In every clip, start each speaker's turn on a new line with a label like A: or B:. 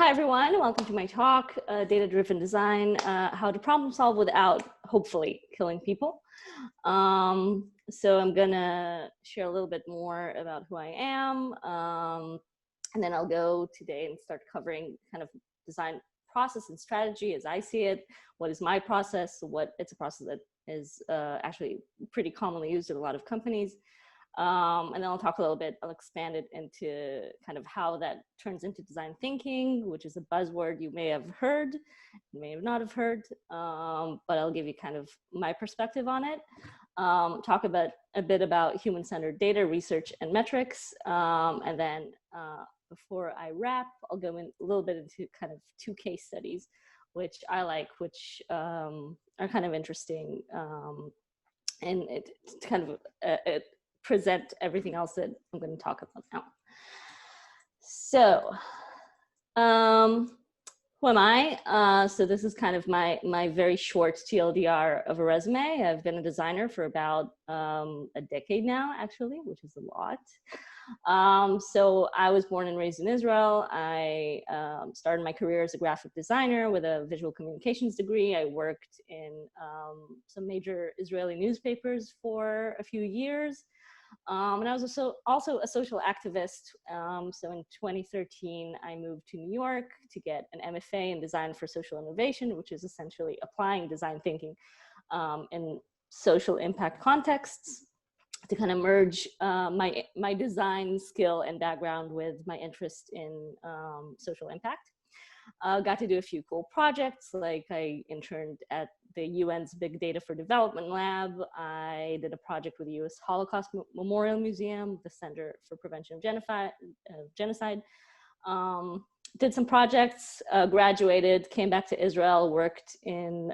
A: hi everyone, welcome to my talk, Data-Driven Design, how to problem solve without, hopefully, killing people. So I'm gonna share a little bit more about who I am, and then I'll go today and start covering kind of design process and strategy as I see it. What is my process? It's a process that is actually pretty commonly used in a lot of companies. And then I'll talk a little bit, I'll expand it into kind of how that turns into design thinking, which is a buzzword you may have heard, you may not have heard, but I'll give you kind of my perspective on it. Talk about a bit about human-centered data research and metrics, and then before I wrap, I'll go in a little bit into kind of two case studies, which I like, which are kind of interesting, and it kind of it present everything else that I'm going to talk about now. So, who am I? So this is kind of my very short TLDR of a resume. I've been a designer for about a decade now, actually, which is a lot. So I was born and raised in Israel. I started my career as a graphic designer with a visual communications degree. I worked in some major Israeli newspapers for a few years. And I was also a social activist. So in 2013, I moved to New York to get an MFA in design for social innovation, which is essentially applying design thinking in social impact contexts to kind of merge my design skill and background with my interest in social impact. Got to do a few cool projects, like I interned at the UN's Big Data for Development Lab. I did a project with the US Holocaust Memorial Museum, the Center for Prevention of Genocide. Did some projects, graduated, came back to Israel, worked in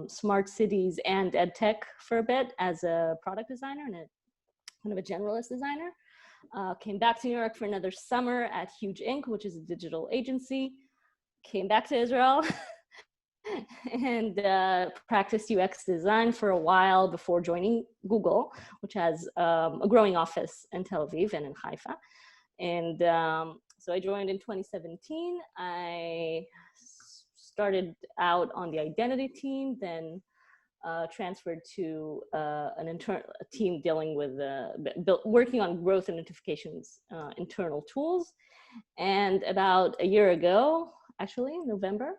A: smart cities and ed tech for a bit as a product designer and kind of a generalist designer. Came back to New York for another summer at Huge Inc., which is a digital agency. Came back to Israel and practiced UX design for a while before joining Google, which has a growing office in Tel Aviv and in Haifa. And so I joined in 2017. I started out on the identity team, then transferred to a team dealing with working on growth and notifications internal tools. And about a year ago, actually November,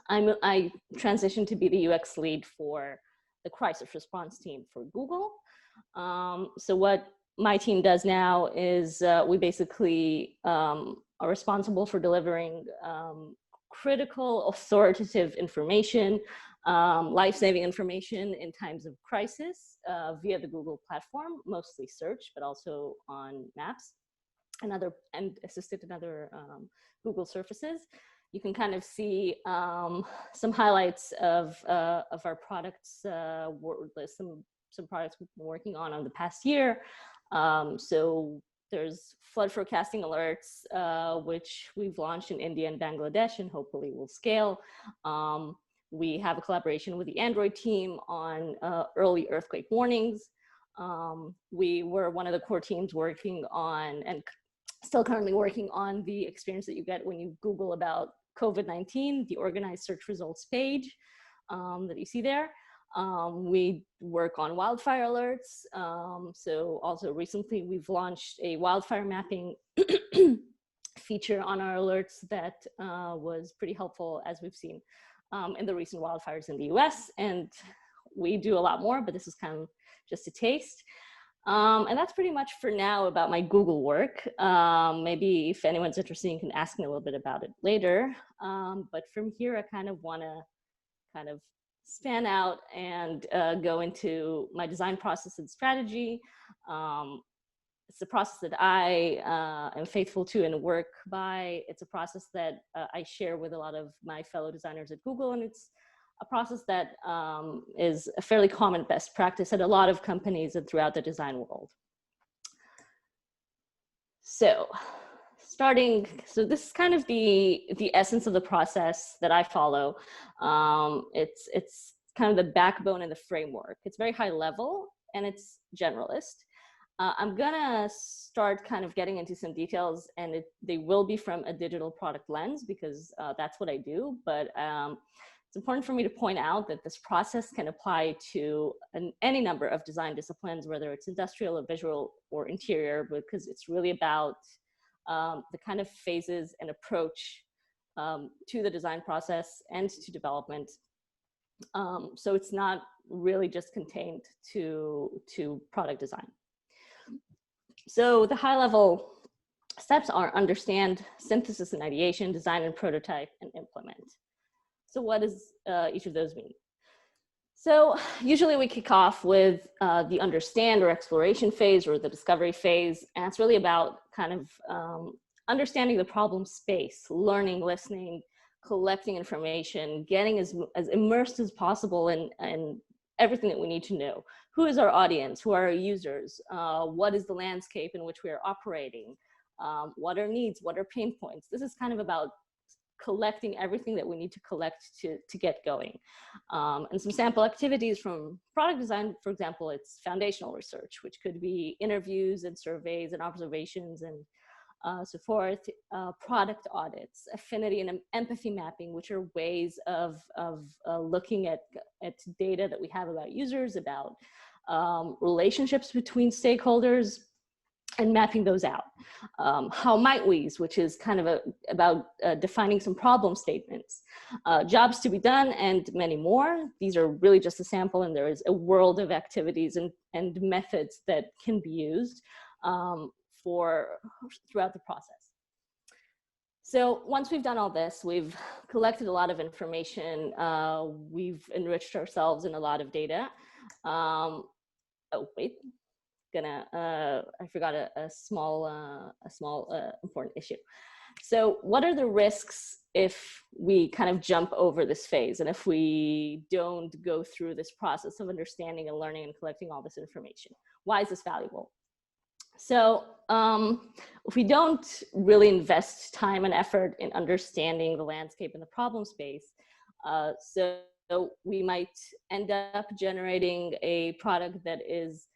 A: I transitioned to be the UX lead for the crisis response team for Google. So what my team does now is we basically are responsible for delivering critical authoritative information, life-saving information in times of crisis via the Google platform, mostly search, but also on Maps and assisted in other Google surfaces. You can kind of see some highlights of our products, some products we've been working on the past year. So there's flood forecasting alerts, which we've launched in India and Bangladesh, and hopefully will scale. We have a collaboration with the Android team on early earthquake warnings. We were one of the core teams working on, and still currently working on, the experience that you get when you Google about COVID-19, the organized search results page that you see there. We work on wildfire alerts. So also recently we've launched a wildfire mapping feature on our alerts that was pretty helpful, as we've seen in the recent wildfires in the US. And we do a lot more, but this is kind of just a taste. And that's pretty much for now about my Google work. Maybe if anyone's interested, you can ask me a little bit about it later. But from here, I kind of want to kind of span out and go into my design process and strategy. It's a process that I am faithful to and work by. It's a process that I share with a lot of my fellow designers at Google, and it's a process that is a fairly common best practice at a lot of companies and throughout the design world. So so this is kind of the essence of the process that I follow. It's kind of the backbone and the framework. It's very high level and it's generalist. I'm gonna start kind of getting into some details, and they will be from a digital product lens because that's what I do. But it's important for me to point out that this process can apply to any number of design disciplines, whether it's industrial or visual or interior, because it's really about the kind of phases and approach to the design process and to development. So it's not really just contained to product design. So the high level steps are understand, synthesis and ideation, design and prototype, and implement. So what does each of those mean? So usually we kick off with the understand or exploration phase or the discovery phase. And it's really about kind of understanding the problem space, learning, listening, collecting information, getting as immersed as possible in everything that we need to know. Who is our audience? Who are our users? What is the landscape in which we are operating? What are needs? What are pain points? This is kind of about collecting everything that we need to collect to get going. And some sample activities from product design, for example, it's foundational research, which could be interviews and surveys and observations and so forth, product audits, affinity and empathy mapping, which are ways of looking at data that we have about users, about relationships between stakeholders, and mapping those out. How might we's, which is kind of about defining some problem statements. Jobs to be done, and many more. These are really just a sample, and there is a world of activities and methods that can be used throughout the process. So once we've done all this, we've collected a lot of information, we've enriched ourselves in a lot of data. Oh, wait. I forgot a small important issue. So what are the risks if we kind of jump over this phase and if we don't go through this process of understanding and learning and collecting all this information? Why is this valuable? So if we don't really invest time and effort in understanding the landscape and the problem space, so we might end up generating a product that is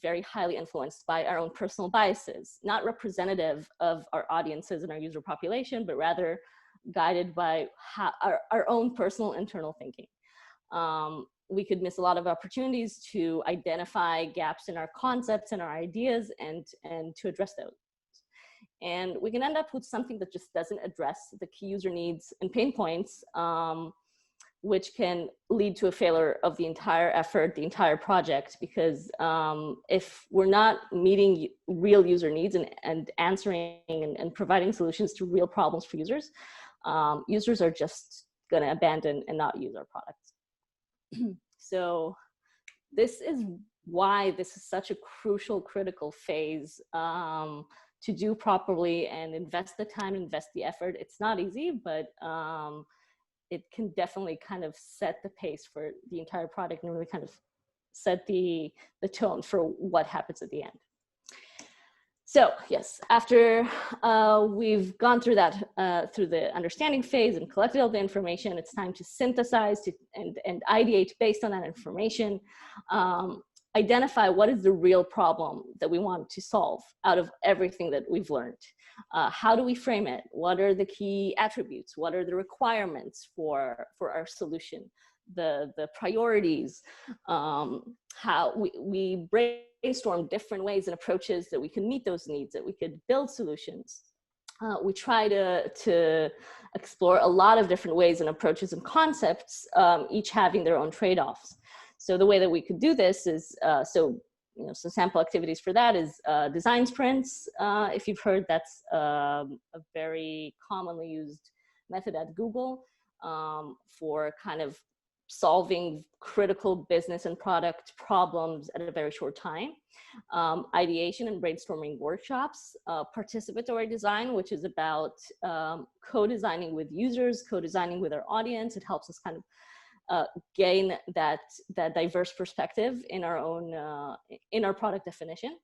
A: very highly influenced by our own personal biases, not representative of our audiences and our user population, but rather guided by our own personal internal thinking. We could miss a lot of opportunities to identify gaps in our concepts and our ideas and to address those. And we can end up with something that just doesn't address the key user needs and pain points, which can lead to a failure of the entire effort, the entire project, because if we're not meeting real user needs and answering and providing solutions to real problems for users, users are just gonna abandon and not use our products. So this is why this is such a crucial, critical phase to do properly and invest the time, invest the effort. It's not easy, but it can definitely kind of set the pace for the entire product and really kind of set the tone for what happens at the end. So yes, after we've gone through that, through the understanding phase and collected all the information, it's time to synthesize and ideate based on that information. Identify what is the real problem that we want to solve out of everything that we've learned. How do we frame it? What are the key attributes? What are the requirements for our solution? The priorities, how we brainstorm different ways and approaches that we can meet those needs, that we could build solutions. We try to explore a lot of different ways and approaches and concepts, each having their own trade-offs. So the way that we could do this is, so sample activities for that is design sprints. If you've heard, that's a very commonly used method at Google for kind of solving critical business and product problems at a very short time. Ideation and brainstorming workshops, participatory design, which is about co-designing with users, co-designing with our audience. It helps us kind of gain that diverse perspective in our own in our product definition.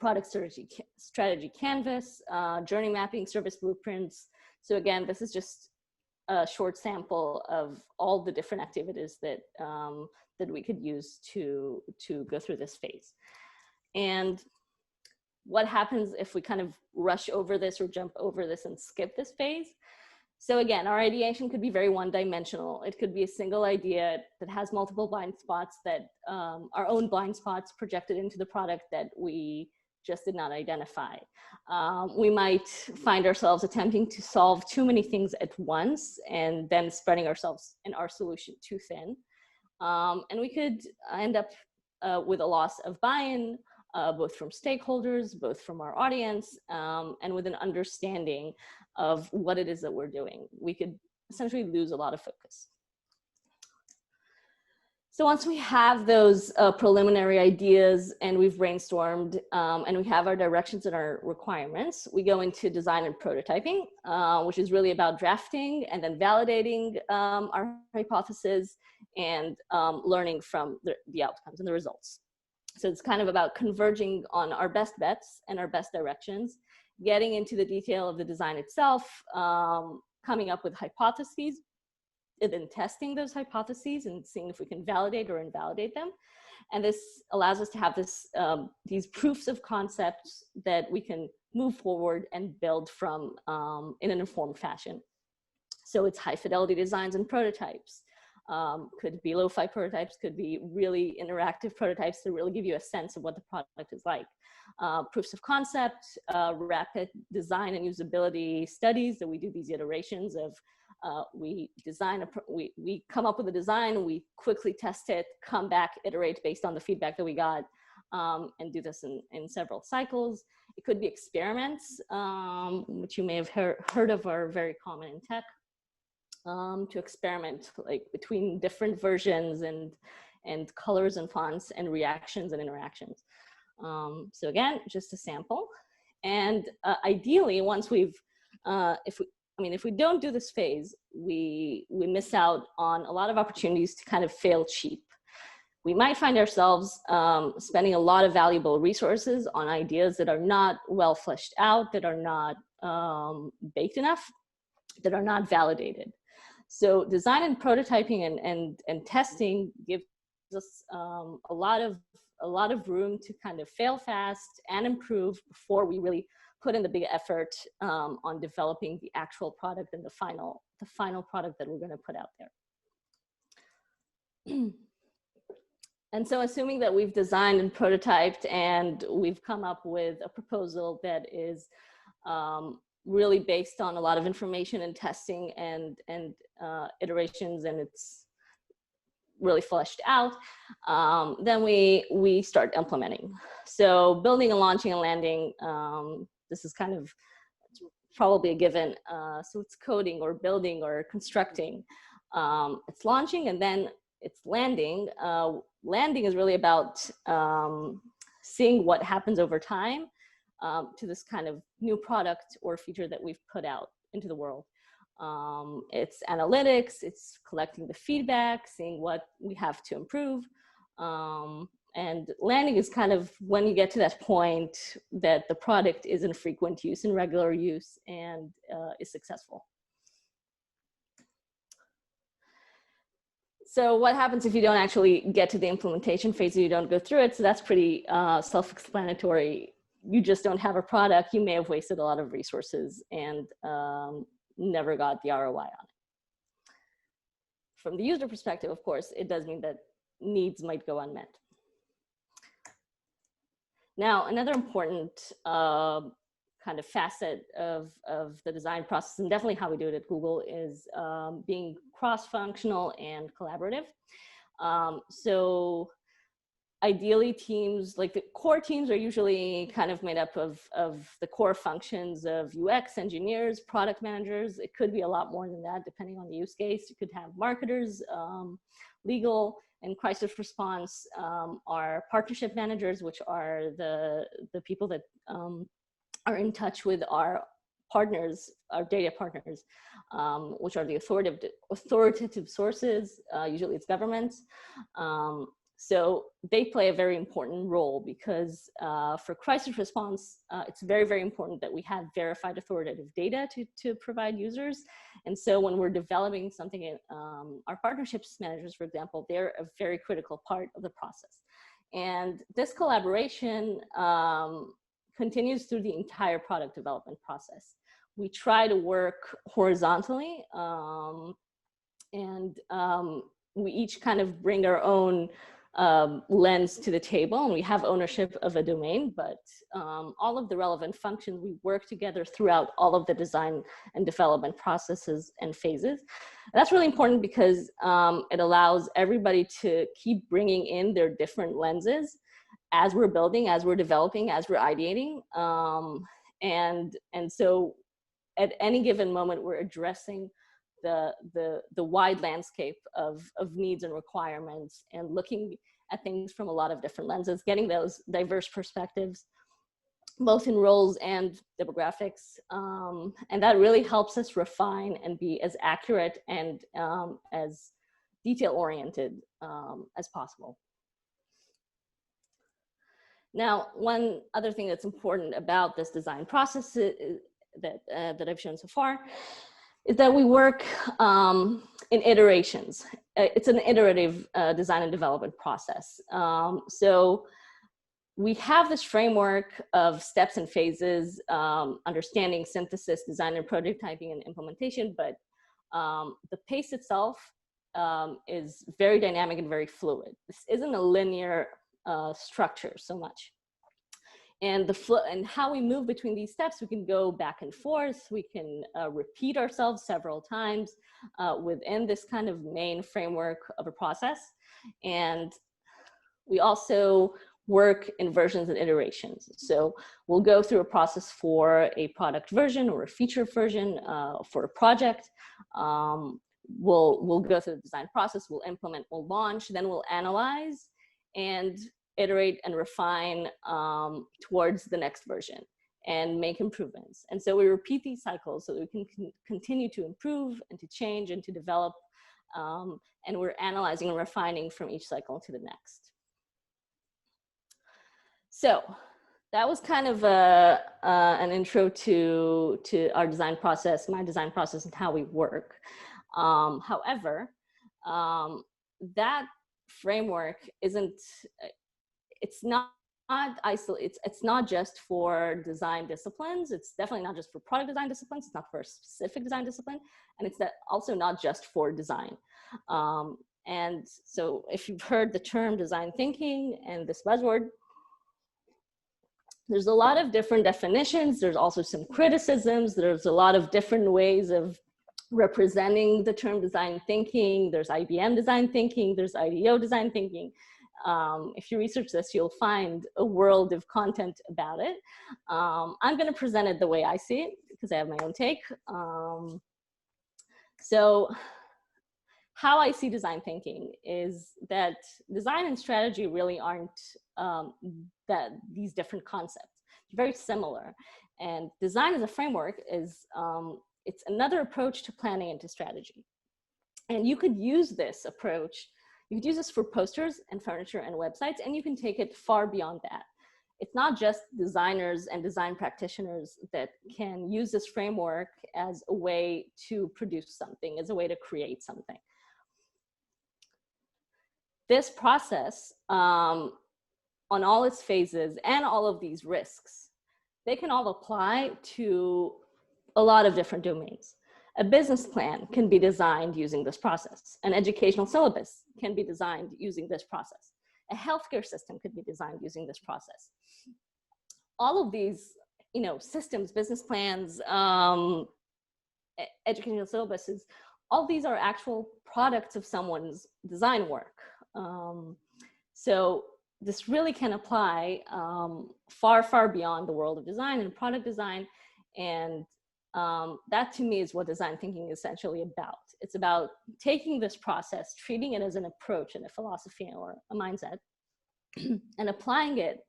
A: Product strategy canvas, journey mapping, service blueprints. So again, this is just a short sample of all the different activities that that we could use to go through this phase. And what happens if we kind of rush over this or jump over this and skip this phase? So again, our ideation could be very one-dimensional. It could be a single idea that has multiple blind spots, that our own blind spots projected into the product that we just did not identify. We might find ourselves attempting to solve too many things at once and then spreading ourselves and our solution too thin. And we could end up with a loss of buy-in, both from stakeholders, both from our audience, and with an understanding of what it is that we're doing. We could essentially lose a lot of focus. So once we have those preliminary ideas and we've brainstormed and we have our directions and our requirements, we go into design and prototyping, which is really about drafting and then validating our hypothesis and learning from the outcomes and the results. So it's kind of about converging on our best bets and our best directions, getting into the detail of the design itself, coming up with hypotheses, and then testing those hypotheses and seeing if we can validate or invalidate them. And this allows us to have this, these proofs of concepts that we can move forward and build from in an informed fashion. So it's high fidelity designs and prototypes. Could be lo-fi prototypes, could be really interactive prototypes to really give you a sense of what the product is like. Proofs of concept, rapid design and usability studies, that we do these iterations of we come up with a design, we quickly test it, come back, iterate based on the feedback that we got, and do this in several cycles. It could be experiments, which you may have heard of, are very common in tech, to experiment like between different versions and colors and fonts and reactions and interactions. So again, just a sample. And ideally, once we've, if we don't do this phase, we miss out on a lot of opportunities to kind of fail cheap. We might find ourselves spending a lot of valuable resources on ideas that are not well fleshed out, that are not baked enough, that are not validated. So design and prototyping and testing gives us a lot of room to kind of fail fast and improve before we really put in the big effort on developing the actual product and the final product that we're going to put out there. And so assuming that we've designed and prototyped and we've come up with a proposal that is really based on a lot of information and testing and iterations, and it's really fleshed out, then we start implementing. So building and launching and landing, this is kind of probably a given. So it's coding or building or constructing. It's launching and then it's landing. Landing is really about seeing what happens over time to this kind of new product or feature that we've put out into the world. It's analytics, it's collecting the feedback, seeing what we have to improve. And landing is kind of when you get to that point that the product is in frequent use, in regular use, and is successful. So what happens if you don't actually get to the implementation phase, or you don't go through it? So that's pretty self-explanatory. You just don't have a product. You may have wasted a lot of resources and never got the ROI on it. From the user perspective, of course, it does mean that needs might go unmet. Now, another important kind of facet of the design process, and definitely how we do it at Google, is being cross-functional and collaborative. So ideally, teams, like the core teams, are usually kind of made up of the core functions of UX engineers, product managers. It could be a lot more than that, depending on the use case. You could have marketers, legal, and crisis response are partnership managers, which are the people that are in touch with our partners, our data partners, which are the authoritative sources. Usually it's governments. So they play a very important role because for crisis response, it's very, very important that we have verified authoritative data to provide users. And so when we're developing something, our partnerships managers, for example, they're a very critical part of the process. And this collaboration continues through the entire product development process. We try to work horizontally, and we each kind of bring our own lens to the table, and we have ownership of a domain, but all of the relevant functions, we work together throughout all of the design and development processes and phases. And that's really important because it allows everybody to keep bringing in their different lenses as we're building, as we're developing, as we're ideating. And so at any given moment, we're addressing the wide landscape of needs and requirements, and looking at things from a lot of different lenses, getting those diverse perspectives, both in roles and demographics. And that really helps us refine and be as accurate and as detail-oriented as possible. Now, one other thing that's important about this design process that I've shown so far is that we work in iterations. It's an iterative design and development process. So we have this framework of steps and phases, understanding, synthesis, design and prototyping, and implementation, but the pace itself is very dynamic and very fluid. This isn't a linear structure so much. And and how we move between these steps, we can go back and forth. We can repeat ourselves several times within this kind of main framework of a process. And we also work in versions and iterations. So we'll go through a process for a product version or a feature version for a project. We'll go through the design process, we'll implement, we'll launch, then we'll analyze and iterate and refine towards the next version and make improvements. And so we repeat these cycles so that we can continue to improve and to change and to develop. And we're analyzing and refining from each cycle to the next. So that was kind of an intro to our design process, my design process, and how we work. However, that framework isn't, it's not isolated. It's not just for design disciplines. It's definitely not just for product design disciplines. It's not for a specific design discipline. And it's also not just for design. And so if you've heard the term design thinking and this buzzword, there's a lot of different definitions. There's also some criticisms. There's a lot of different ways of representing the term design thinking. There's IBM design thinking. There's IDEO design thinking. If you research this, you'll find a world of content about it. I'm going to present it the way I see it because I have my own take. So how I see design thinking is that design and strategy really aren't these different concepts. They're very similar. And design as a framework is, it's another approach to planning and to strategy. And you could use this approach. You could use this for posters and furniture and websites, and you can take it far beyond that. It's not just designers and design practitioners that can use this framework as a way to produce something, as a way to create something. This process, on all its phases and all of these risks, they can all apply to a lot of different domains. A business plan can be designed using this process. An educational syllabus can be designed using this process. A healthcare system could be designed using this process. All of these, systems, business plans, educational syllabuses, all these are actual products of someone's design work. So this really can apply far, far beyond the world of design and product design. And that to me is what design thinking is essentially about. It's about taking this process, treating it as an approach and a philosophy or a mindset, and applying it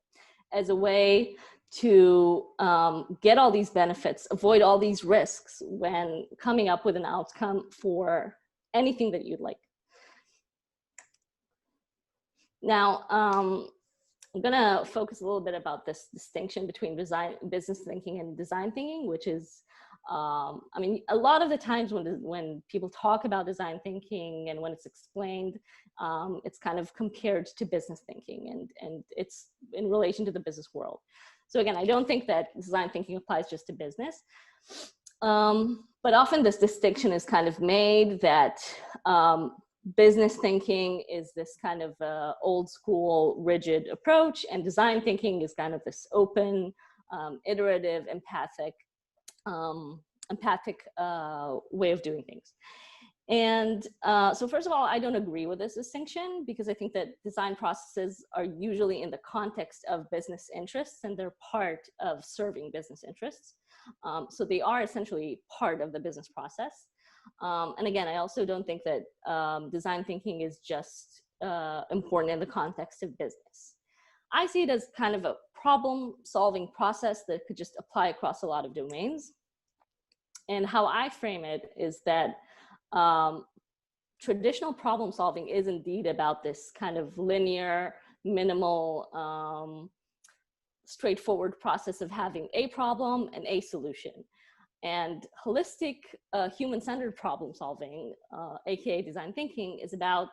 A: as a way to get all these benefits, avoid all these risks when coming up with an outcome for anything that you'd like. Now, I'm gonna focus a little bit about this distinction between business thinking and design thinking, which is, a lot of the times when people talk about design thinking and when it's explained, it's kind of compared to business thinking, and it's in relation to the business world. So again, I don't think that design thinking applies just to business. But often this distinction is kind of made that business thinking is this kind of old school, rigid approach, and design thinking is kind of this open, iterative, empathic way of doing things. And so first of all, I don't agree with this distinction, because I think that design processes are usually in the context of business interests, and they're part of serving business interests. So they are essentially part of the business process. And again, I also don't think that design thinking is just important in the context of business. I see it as kind of a problem-solving process that could just apply across a lot of domains. And how I frame it is that traditional problem solving is indeed about this kind of linear, minimal, straightforward process of having a problem and a solution. And holistic, human-centered problem solving, aka design thinking, is about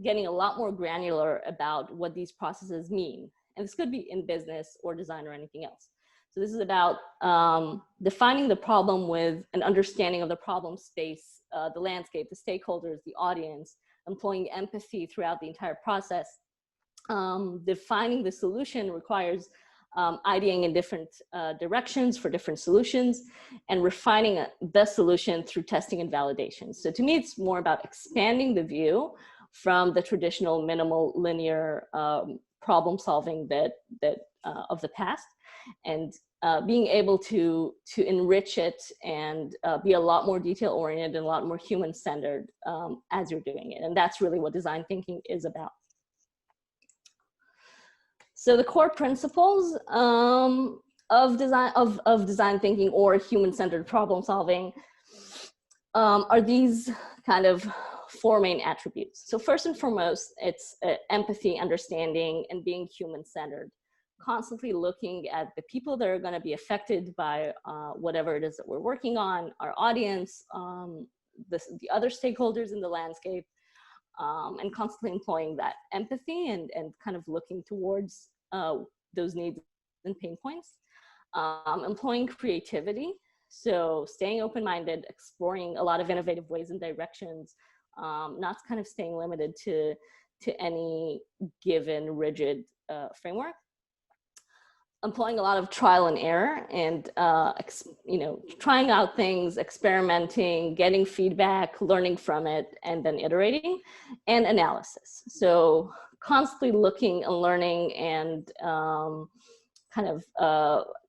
A: getting a lot more granular about what these processes mean. And this could be in business or design or anything else. So this is about defining the problem with an understanding of the problem space, the landscape, the stakeholders, the audience, employing empathy throughout the entire process. Defining the solution requires ideating in different directions for different solutions, and refining the solution through testing and validation. So to me, it's more about expanding the view from the traditional minimal linear problem solving of the past, and being able to enrich it and be a lot more detail oriented and a lot more human centered as you're doing it. And that's really what design thinking is about. So the core principles of design thinking or human-centered problem solving are these kind of four main attributes. So first and foremost, it's empathy, understanding, and being human-centered. Constantly looking at the people that are going to be affected by whatever it is that we're working on, our audience, the other stakeholders in the landscape, and constantly employing that empathy and kind of looking towards those needs and pain points. Employing creativity, so staying open-minded, exploring a lot of innovative ways and directions, not kind of staying limited to any given rigid framework. Employing a lot of trial and error and trying out things, experimenting, getting feedback, learning from it, and then iterating. And analysis, so constantly looking and learning and kind of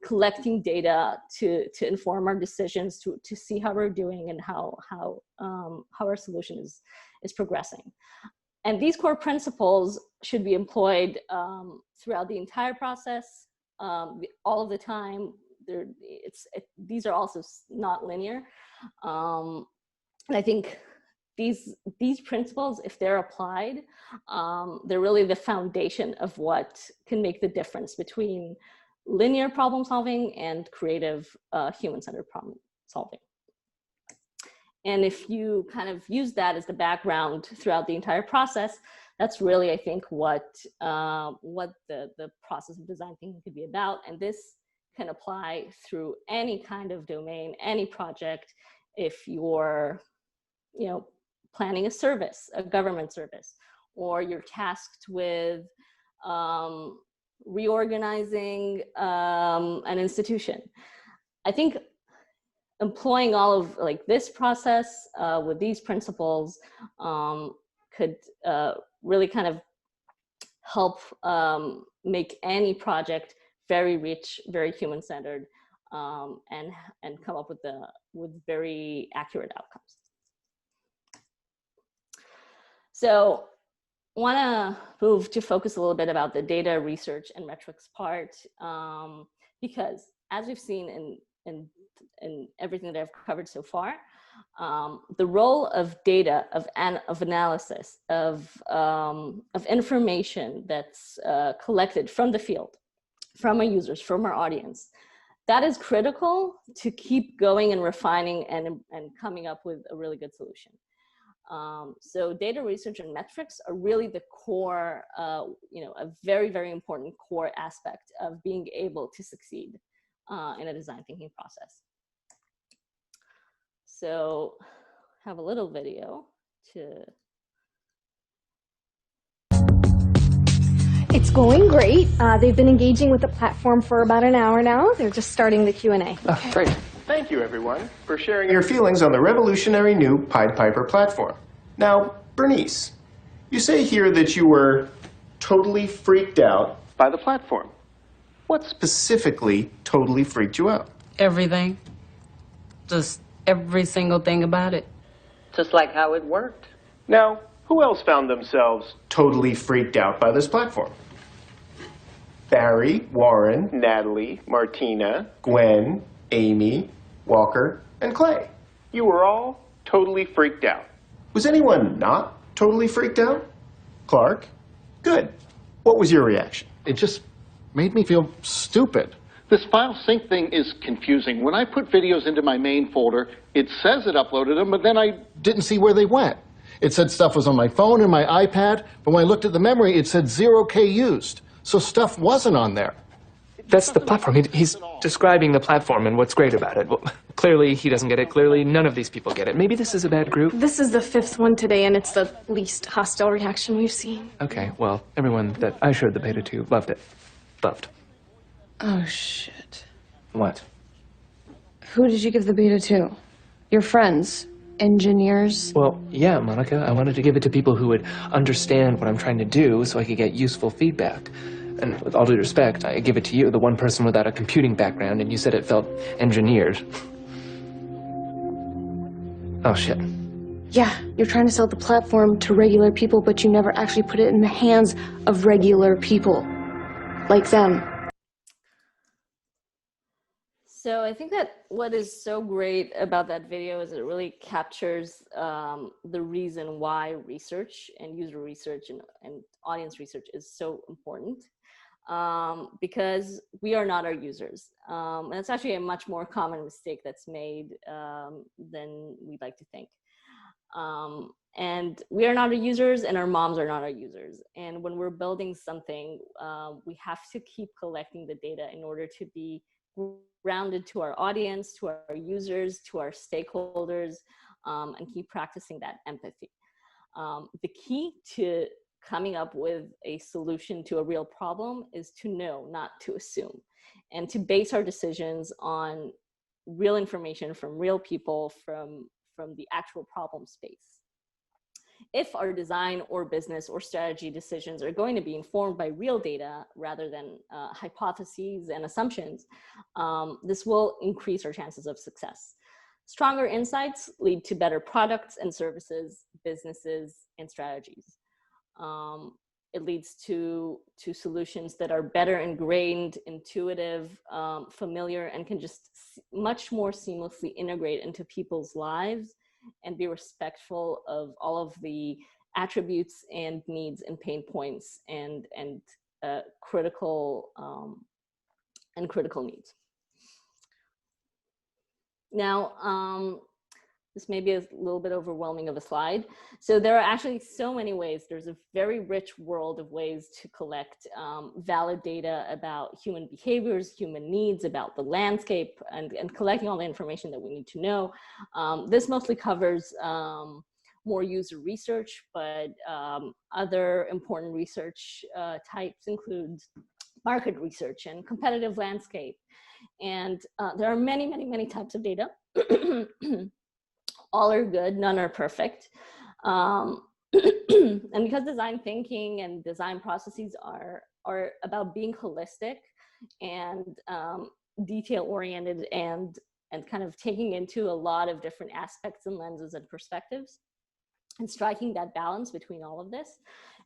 A: collecting data to inform our decisions, to see how we're doing and how our solution is progressing. And these core principles should be employed throughout the entire process, all of the time. These are also not linear. And I think these principles, if they're applied, they're really the foundation of what can make the difference between linear problem solving and creative human-centered problem solving. And if you kind of use that as the background throughout the entire process, that's really, I think, what the process of design thinking could be about. And this can apply through any kind of domain, any project. If you're, planning a service, a government service, or you're tasked with reorganizing an institution. I think employing all of this process with these principles could really kind of help make any project very rich, very human-centered, and come up with very accurate outcomes. So I want to move to focus a little bit about the data research and metrics part, because as we've seen in everything that I've covered so far, the role of data, of analysis, of information that's collected from the field, from our users, from our audience, that is critical to keep going and refining and coming up with a really good solution. So data research and metrics are really the core, a very, very important core aspect of being able to succeed in a design thinking process. So have a little video to.
B: It's going great. They've been engaging with the platform for about an hour now. They're just starting the Q&A.
C: Oh, great. Thank you, everyone, for sharing your feelings on the revolutionary new Pied Piper platform. Now, Bernice, you say here that you were totally freaked out by the platform. What specifically totally freaked you out?
D: Everything. Just every single thing about it. Just like how it worked.
C: Now, who else found themselves totally freaked out by this platform? Barry, Warren, Natalie, Martina, Gwen, Amy, Walker, and Clay. You were all totally freaked out. Was anyone not totally freaked out? Clark? Good. What was your reaction?
E: It just made me feel stupid. This file sync thing is confusing. When I put videos into my main folder, it says it uploaded them, but then I didn't see where they went. It said stuff was on my phone and my iPad, but when I looked at the memory, it said 0K used. So stuff wasn't on there.
F: That's the platform. He's describing the platform and what's great about it. Well, clearly he doesn't get it. Clearly none of these people get it. Maybe this is a bad group.
B: This is the 5th one today, and it's the least hostile reaction we've seen.
F: Okay, well, everyone that I showed the beta to loved it. Loved.
G: Oh, shit.
F: What?
G: Who did you give the beta to? Your friends? Engineers?
F: Well, yeah, Monica. I wanted to give it to people who would understand what I'm trying to do so I could get useful feedback. And with all due respect, I give it to you, the one person without a computing background, and you said it felt engineered. Oh, shit.
G: Yeah, you're trying to sell the platform to regular people, but you never actually put it in the hands of regular people. Like them.
A: So I think that what is so great about that video is it really captures the reason why research and user research and audience research is so important. Because we are not our users. And it's actually a much more common mistake that's made than we'd like to think. And we are not our users, and our moms are not our users. And when we're building something, we have to keep collecting the data in order to be grounded to our audience, to our users, to our stakeholders, and keep practicing that empathy. The key to coming up with a solution to a real problem is to know, not to assume, and to base our decisions on real information from real people, from the actual problem space. If our design or business or strategy decisions are going to be informed by real data rather than hypotheses and assumptions, this will increase our chances of success. Stronger insights lead to better products and services, businesses, and strategies. It leads to solutions that are better ingrained, intuitive, familiar, and can just much more seamlessly integrate into people's lives and be respectful of all of the attributes and needs and pain points and critical needs. Now, this may be a little bit overwhelming of a slide. So there are actually so many ways. There's a very rich world of ways to collect valid data about human behaviors, human needs, about the landscape, and collecting all the information that we need to know. This mostly covers more user research, but other important research types include market research and competitive landscape. And there are many, many, many types of data. All are good, none are perfect. And because design thinking and design processes are about being holistic and detail-oriented and kind of taking into a lot of different aspects and lenses and perspectives, and striking that balance between all of this,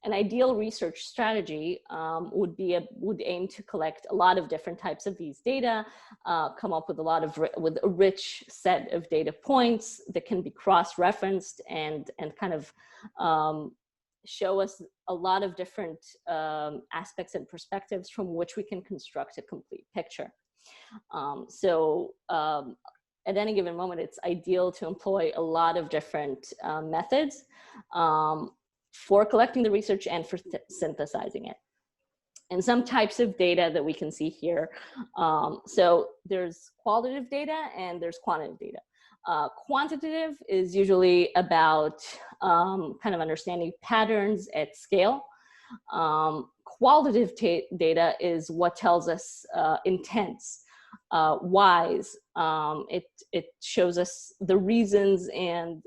A: an ideal research strategy would aim to collect a lot of different types of these data, come up with a rich set of data points that can be cross-referenced and kind of show us a lot of different aspects and perspectives from which we can construct a complete picture. at any given moment, it's ideal to employ a lot of different methods for collecting the research and for synthesizing it. And some types of data that we can see here. So there's qualitative data and there's quantitative data. Quantitative is usually about kind of understanding patterns at scale. Qualitative data is what tells us intents, whys. It shows us the reasons and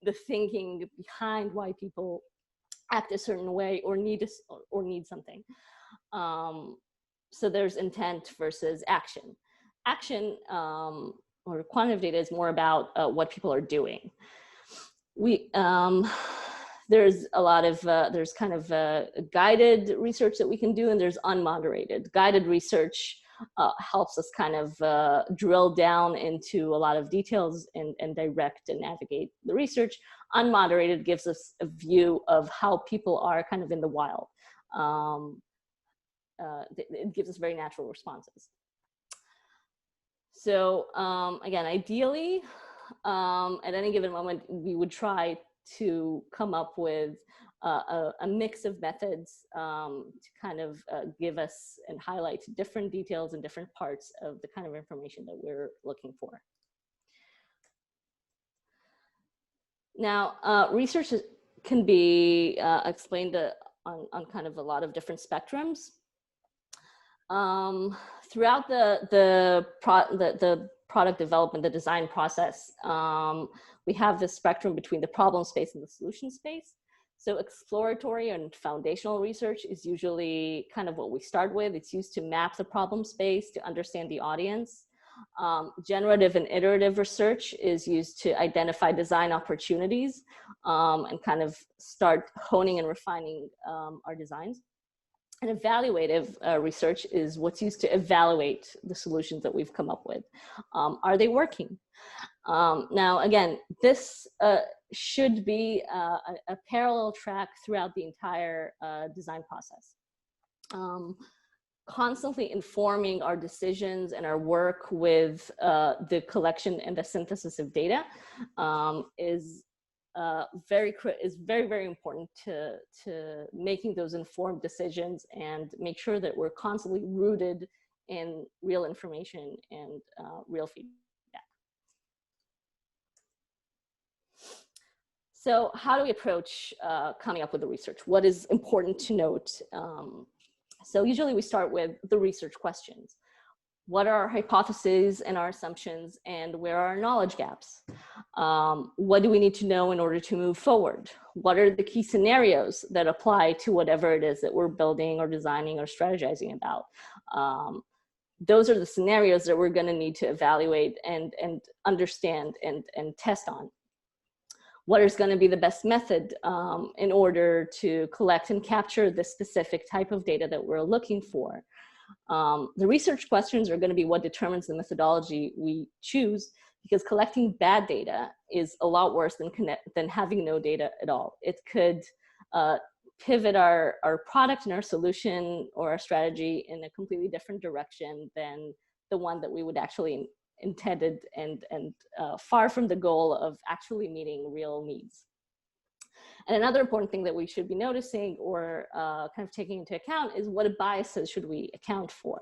A: the thinking behind why people act a certain way or need something. So there's intent versus action. Action or quantitative data is more about what people are doing. There's a lot of, there's kind of guided research that we can do, and there's unmoderated. Guided research helps us kind of drill down into a lot of details and direct and navigate the research. Unmoderated gives us a view of how people are kind of in the wild. It gives us very natural responses. So again, ideally, at any given moment, we would try to come up with a mix of methods to kind of give us and highlight different details and different parts of the kind of information that we're looking for. Now, research can be explained on kind of a lot of different spectrums. Throughout the product development, the design process, we have this spectrum between the problem space and the solution space. So exploratory and foundational research is usually kind of what we start with. It's used to map the problem space, to understand the audience. Generative and iterative research is used to identify design opportunities and kind of start honing and refining our designs. And evaluative research is what's used to evaluate the solutions that we've come up with. Are they working? Now, again, this should be a parallel track throughout the entire design process. Constantly informing our decisions and our work with the collection and the synthesis of data is very, very important to making those informed decisions and make sure that we're constantly rooted in real information and real feedback. So how do we approach coming up with the research? What is important to note? So usually we start with the research questions. What are our hypotheses and our assumptions, and where are our knowledge gaps? What do we need to know in order to move forward? What are the key scenarios that apply to whatever it is that we're building or designing or strategizing about? Those are the scenarios that we're gonna need to evaluate and understand and test on. What is gonna be the best method in order to collect and capture the specific type of data that we're looking for? The research questions are going to be what determines the methodology we choose, because collecting bad data is a lot worse than having no data at all. It could pivot our product and our solution or our strategy in a completely different direction than the one that we would actually intended, and far from the goal of actually meeting real needs. And another important thing that we should be noticing or kind of taking into account is what biases should we account for.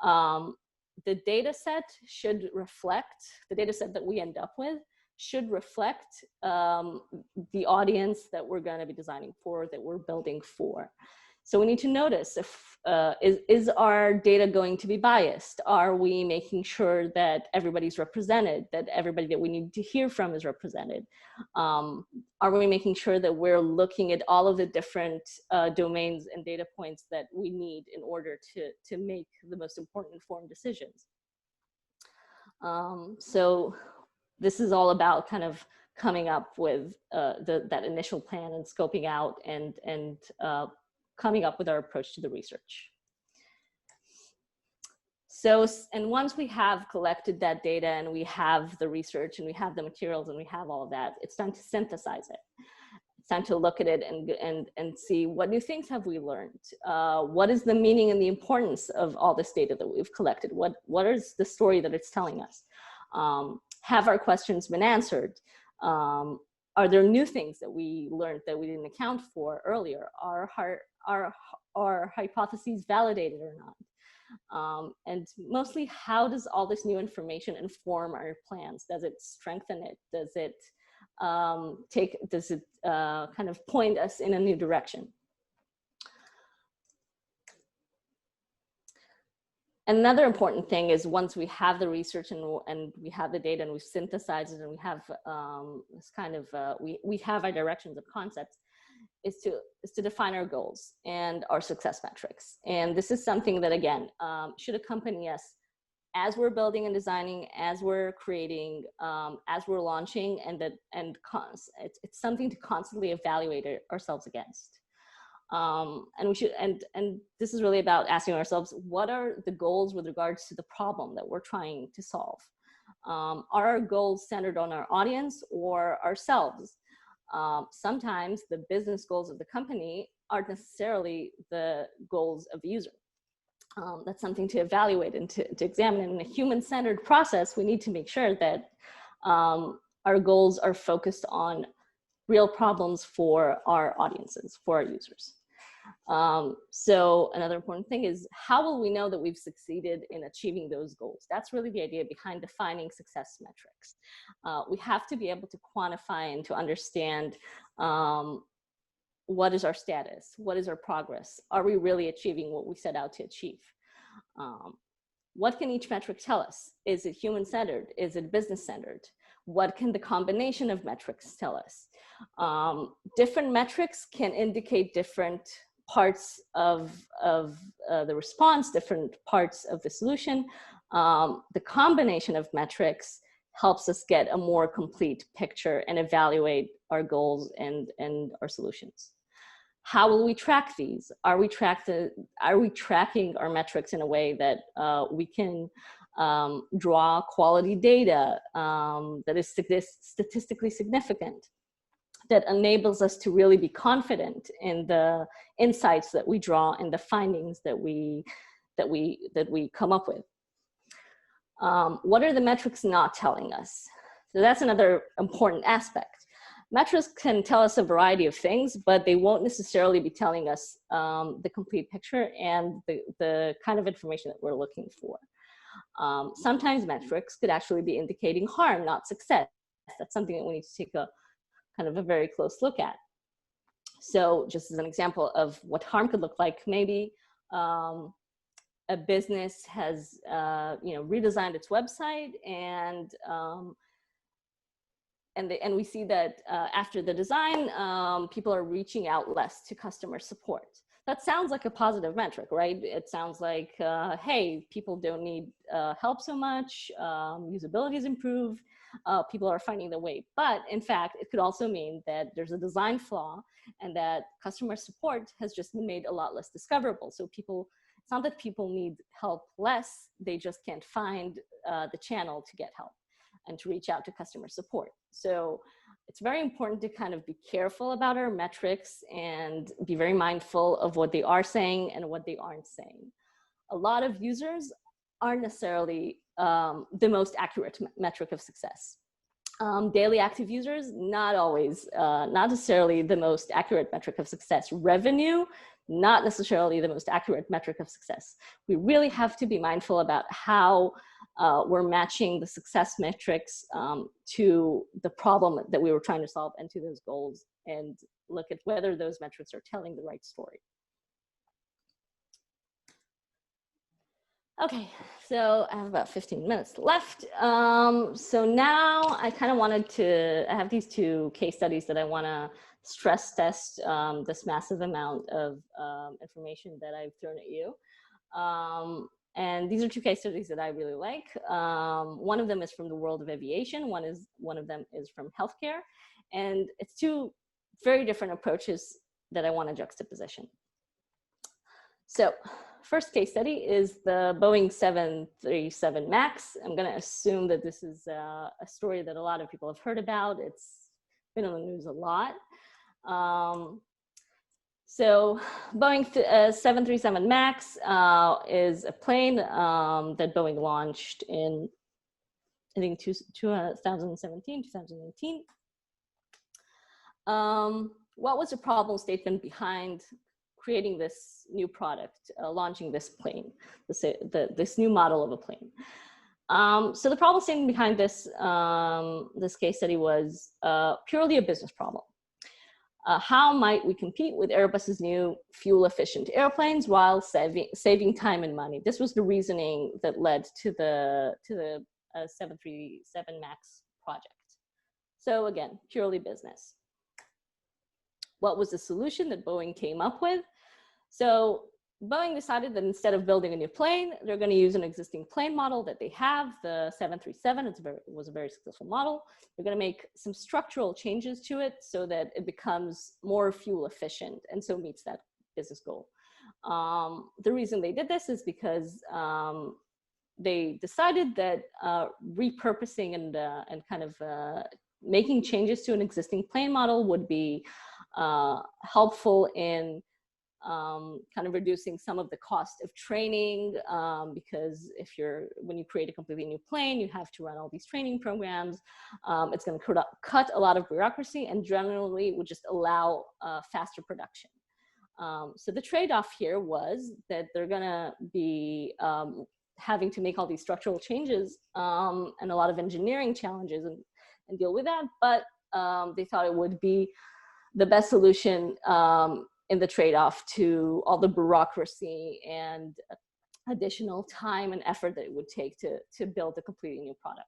A: The data set should reflect, the data set that we end up with should reflect the audience that we're going to be designing for, that we're building for. So we need to notice if, is our data going to be biased? Are we making sure that everybody's represented, that everybody that we need to hear from is represented? Are we making sure that we're looking at all of the different domains and data points that we need in order to make the most important informed decisions? So this is all about kind of coming up with that initial plan and scoping out and coming up with our approach to the research. So, and once we have collected that data and we have the research and we have the materials and we have all of that, it's time to synthesize it. It's time to look at it and see what new things have we learned? What is the meaning and the importance of all this data that we've collected? What is the story that it's telling us? Have our questions been answered? Are there new things that we learned that we didn't account for earlier? Are hypotheses validated or not? And mostly, how does all this new information inform our plans? Does it strengthen it? Does it kind of point us in a new direction? Another important thing is once we have the research and we have the data and we've synthesized it and we have this kind of we have our directions of concepts, is to define our goals and our success metrics. And this is something that, again, should accompany us as we're building and designing, as we're creating, as we're launching, it's something to constantly evaluate ourselves against. And we should, and this is really about asking ourselves, what are the goals with regards to the problem that we're trying to solve? Are our goals centered on our audience or ourselves? Sometimes the business goals of the company aren't necessarily the goals of the user. That's something to evaluate and to examine. In a human-centered process, we need to make sure that our goals are focused on real problems for our audiences, for our users. So another important thing is, how will we know that we've succeeded in achieving those goals? That's really the idea behind defining success metrics. We have to be able to quantify and to understand what is our status? What is our progress? Are we really achieving what we set out to achieve? What can each metric tell us? Is it human-centered? Is it business-centered? What can the combination of metrics tell us? Different metrics can indicate different parts of the response, different parts of the solution. The combination of metrics helps us get a more complete picture and evaluate our goals and our solutions. How will we track these? Are we tracking our metrics in a way that we can draw quality data that is statistically significant, that enables us to really be confident in the insights that we draw and the findings that we come up with? What are the metrics not telling us? So that's another important aspect. Metrics can tell us a variety of things, but they won't necessarily be telling us the complete picture and the kind of information that we're looking for. Sometimes metrics could actually be indicating harm, not success. That's something that we need to take a kind of a very close look at. So just as an example of what harm could look like, maybe a business has redesigned its website and we see that after the design, people are reaching out less to customer support. That sounds like a positive metric, right? It sounds like, hey, people don't need help so much, usability is improved, people are finding their way. But in fact, it could also mean that there's a design flaw and that customer support has just been made a lot less discoverable. So it's not that people need help less, they just can't find the channel to get help and to reach out to customer support. So it's very important to kind of be careful about our metrics and be very mindful of what they are saying and what they aren't saying. A lot of users aren't necessarily the most accurate metric of success. Daily active users, not always, not necessarily the most accurate metric of success. Revenue, not necessarily the most accurate metric of success. We really have to be mindful about how we're matching the success metrics to the problem that we were trying to solve and to those goals, and look at whether those metrics are telling the right story. Okay, so I have about 15 minutes left. So now I kind of I have these two case studies that I want to stress test this massive amount of information that I've thrown at you. And these are two case studies that I really like. One of them is from the world of aviation. One of them is from healthcare. And it's two very different approaches that I want to juxtaposition. So first case study is the Boeing 737 MAX. I'm going to assume that this is a story that a lot of people have heard about. It's been on the news a lot. So Boeing 737 MAX is a plane that Boeing launched in I think 2017, 2018. What was the problem statement behind creating this new product, launching this plane, this new model of a plane? So the problem statement behind this, this case study was purely a business problem. How might we compete with Airbus's new fuel-efficient airplanes while saving time and money? This was the reasoning that led to the 737 MAX project. So again, purely business. What was the solution that Boeing came up with? So Boeing decided that instead of building a new plane, they're going to use an existing plane model that they have, the 737. It was a very successful model. They're going to make some structural changes to it so that it becomes more fuel efficient and so meets that business goal. The reason they did this is because they decided that repurposing and kind of making changes to an existing plane model would be helpful in kind of reducing some of the cost of training, because when you create a completely new plane, you have to run all these training programs. It's going to cut a lot of bureaucracy and generally would just allow faster production. So the trade-off here was that they're going to be having to make all these structural changes and a lot of engineering challenges and deal with that, but they thought it would be the best solution in the trade-off to all the bureaucracy and additional time and effort that it would take to build a completely new product.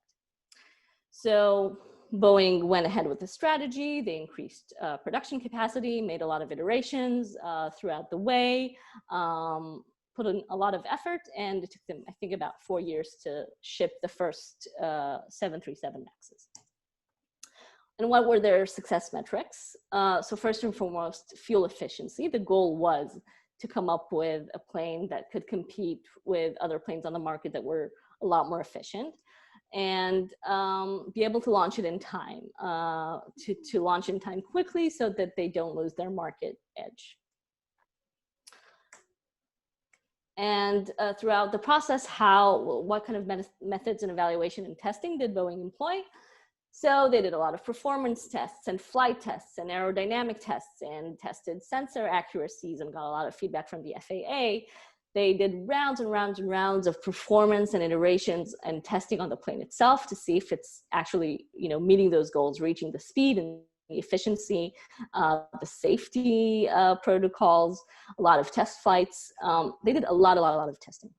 A: So Boeing went ahead with the strategy. They increased production capacity, made a lot of iterations throughout the way, put in a lot of effort, and it took them, I think, about 4 years to ship the first 737 MAXs. And what were their success metrics? So first and foremost, fuel efficiency. The goal was to come up with a plane that could compete with other planes on the market that were a lot more efficient, and be able to launch it in time, to launch in time quickly so that they don't lose their market edge. And throughout the process, what kind of methods and evaluation and testing did Boeing employ? So they did a lot of performance tests and flight tests and aerodynamic tests and tested sensor accuracies and got a lot of feedback from the FAA. They did rounds and rounds and rounds of performance and iterations and testing on the plane itself to see if it's actually, meeting those goals, reaching the speed and the efficiency, the safety protocols, a lot of test flights. They did a lot of testing.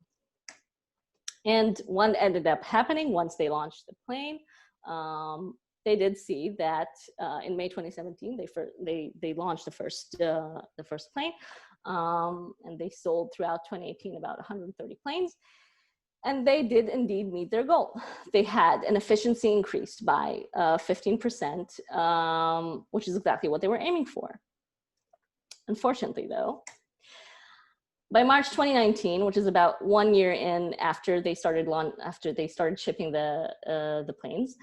A: And what ended up happening once they launched the plane, they did see that in May 2017 they launched the first plane, and they sold throughout 2018 about 130 planes, and they did indeed meet their goal. They had an efficiency increased by 15%, which is exactly what they were aiming for. Unfortunately, though, by March 2019, which is about 1 year in after they started shipping the planes,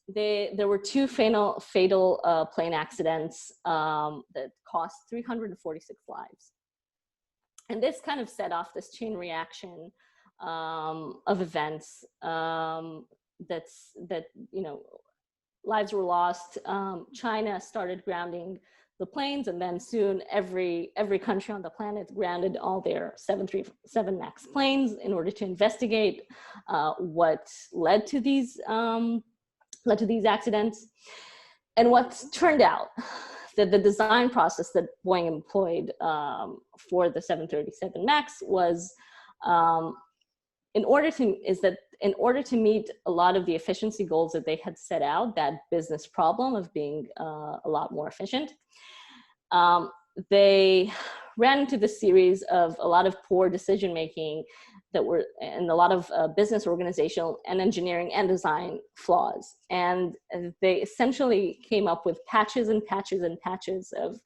A: there were two fatal plane accidents that cost 346 lives, and this kind of set off this chain reaction of events that lives were lost. China started grounding the planes, and then soon every country on the planet grounded all their 737 MAX planes in order to investigate what led to these accidents. And what turned out that the design process that Boeing employed for the 737 MAX was in order to meet a lot of the efficiency goals that they had set out, that business problem of being a lot more efficient, they ran into this series of a lot of poor decision making and a lot of business, organizational, and engineering and design flaws. And they essentially came up with patches and patches and patches of,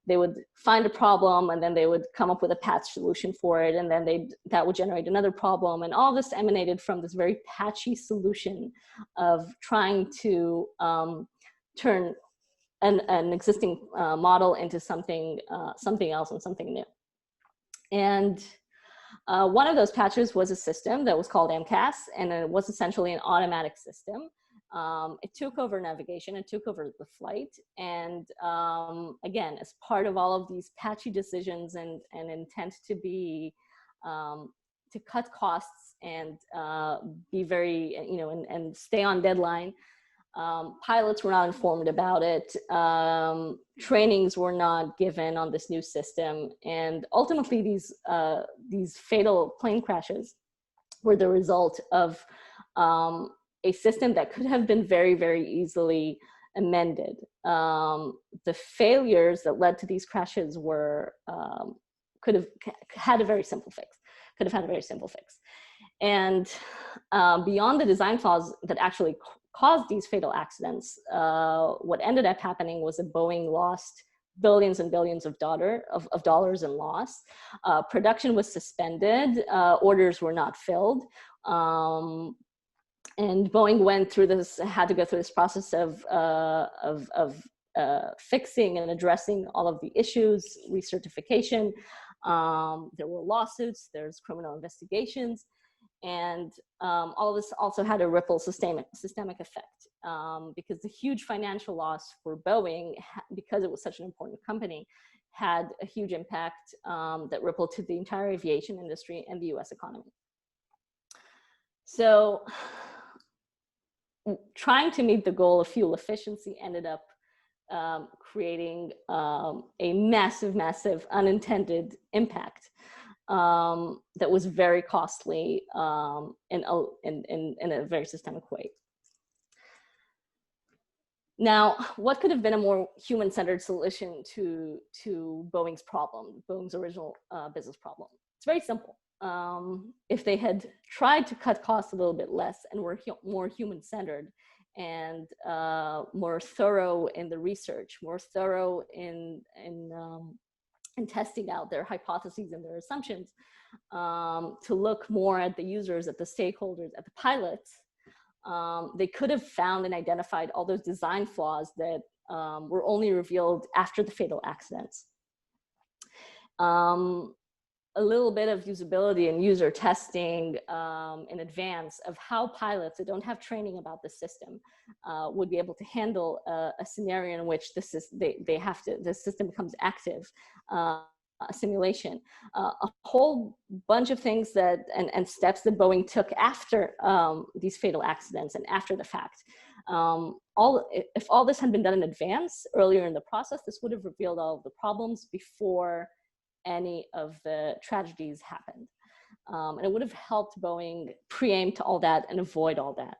A: they would find a problem and then they would come up with a patch solution for it, and then that would generate another problem. And all this emanated from this very patchy solution of trying to turn an existing model into something else and something new. And One of those patches was a system that was called MCAS, and it was essentially an automatic system. It took over navigation, it took over the flight, and again, as part of all of these patchy decisions and intent to be, to cut costs and be very, and stay on deadline, pilots were not informed about it. Trainings were not given on this new system, and ultimately these fatal plane crashes were the result of a system that could have been very, very easily amended. The failures that led to these crashes were could have had a very simple fix. And beyond the design flaws that actually caused these fatal accidents, what ended up happening was that Boeing lost billions and billions of dollars in loss. Production was suspended, orders were not filled, and Boeing had to go through this process of fixing and addressing all of the issues, recertification. There were lawsuits, there's criminal investigations, and all of this also had a ripple systemic effect, because the huge financial loss for Boeing, because it was such an important company, had a huge impact that rippled to the entire aviation industry and the US economy. So trying to meet the goal of fuel efficiency ended up creating a massive unintended impact that was very costly in a very systemic way. Now, what could have been a more human-centered solution to Boeing's problem, Boeing's original business problem? It's very simple. If they had tried to cut costs a little bit less and were more human-centered and more thorough in the research, more thorough in testing out their hypotheses and their assumptions, to look more at the users, at the stakeholders, at the pilots, they could have found and identified all those design flaws that were only revealed after the fatal accidents. A little bit of usability and user testing in advance of how pilots that don't have training about the system would be able to handle a scenario in which the system becomes active, a simulation, a whole bunch of things that and steps that Boeing took after these fatal accidents and after the fact. If all this had been done in advance, earlier in the process, this would have revealed all of the problems before any of the tragedies happened. And it would have helped Boeing preempt all that and avoid all that.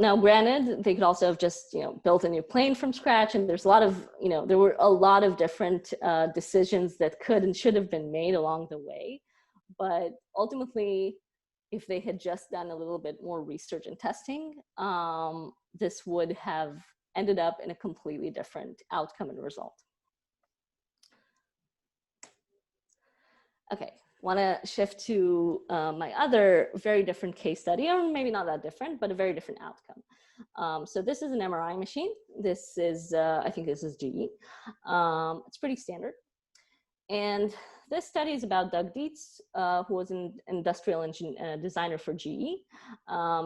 A: Now, granted, they could also have just built a new plane from scratch, and there's a lot of, there were a lot of different decisions that could and should have been made along the way. But ultimately, if they had just done a little bit more research and testing, this would have ended up in a completely different outcome and result. Okay, want to shift to my other very different case study, or maybe not that different, but a very different outcome. So this is an MRI machine. This is, I think this is GE. It's pretty standard. And this study is about Doug Dietz, who was an industrial designer for GE.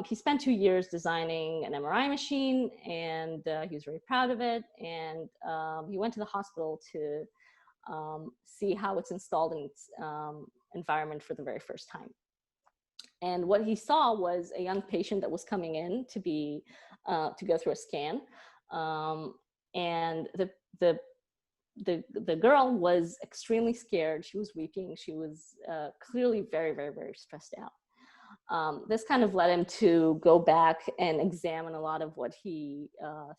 A: He spent 2 years designing an MRI machine, and he was very proud of it. And he went to the hospital to see how it's installed in its environment for the very first time. And what he saw was a young patient that was coming in to go through a scan, and the girl was extremely scared. She was weeping. She was clearly very, very, very stressed out. This kind of led him to go back and examine a lot of what he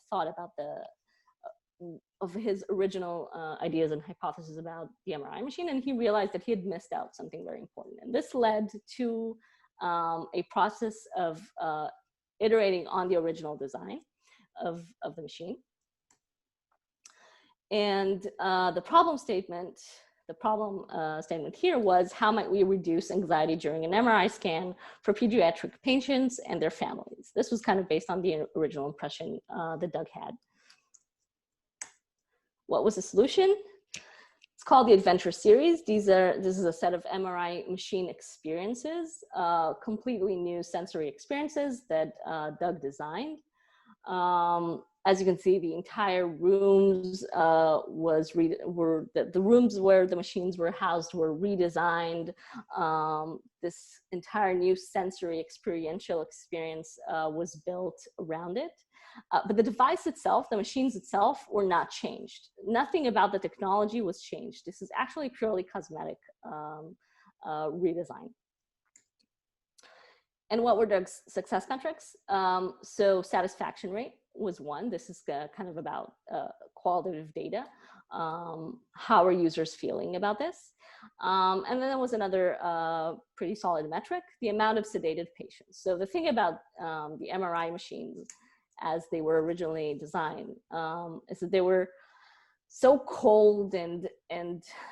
A: thought about of his original ideas and hypotheses about the MRI machine, and he realized that he had missed out something very important. And this led to a process of iterating on the original design of the machine. And the problem statement here was, how might we reduce anxiety during an MRI scan for pediatric patients and their families? This was kind of based on the original impression that Doug had. What was the solution? It's called the Adventure Series. This is a set of MRI machine experiences, completely new sensory experiences that Doug designed. As you can see, the entire rooms the rooms where the machines were housed were redesigned. This entire new sensory experiential experience was built around it. But the device itself, the machines itself, were not changed. Nothing about the technology was changed. This is actually purely cosmetic redesign. And what were Doug's success metrics? So satisfaction rate was one. This is kind of about qualitative data. How are users feeling about this? And then there was another pretty solid metric, the amount of sedated patients. So the thing about the MRI machines as they were originally designed is that they were so cold and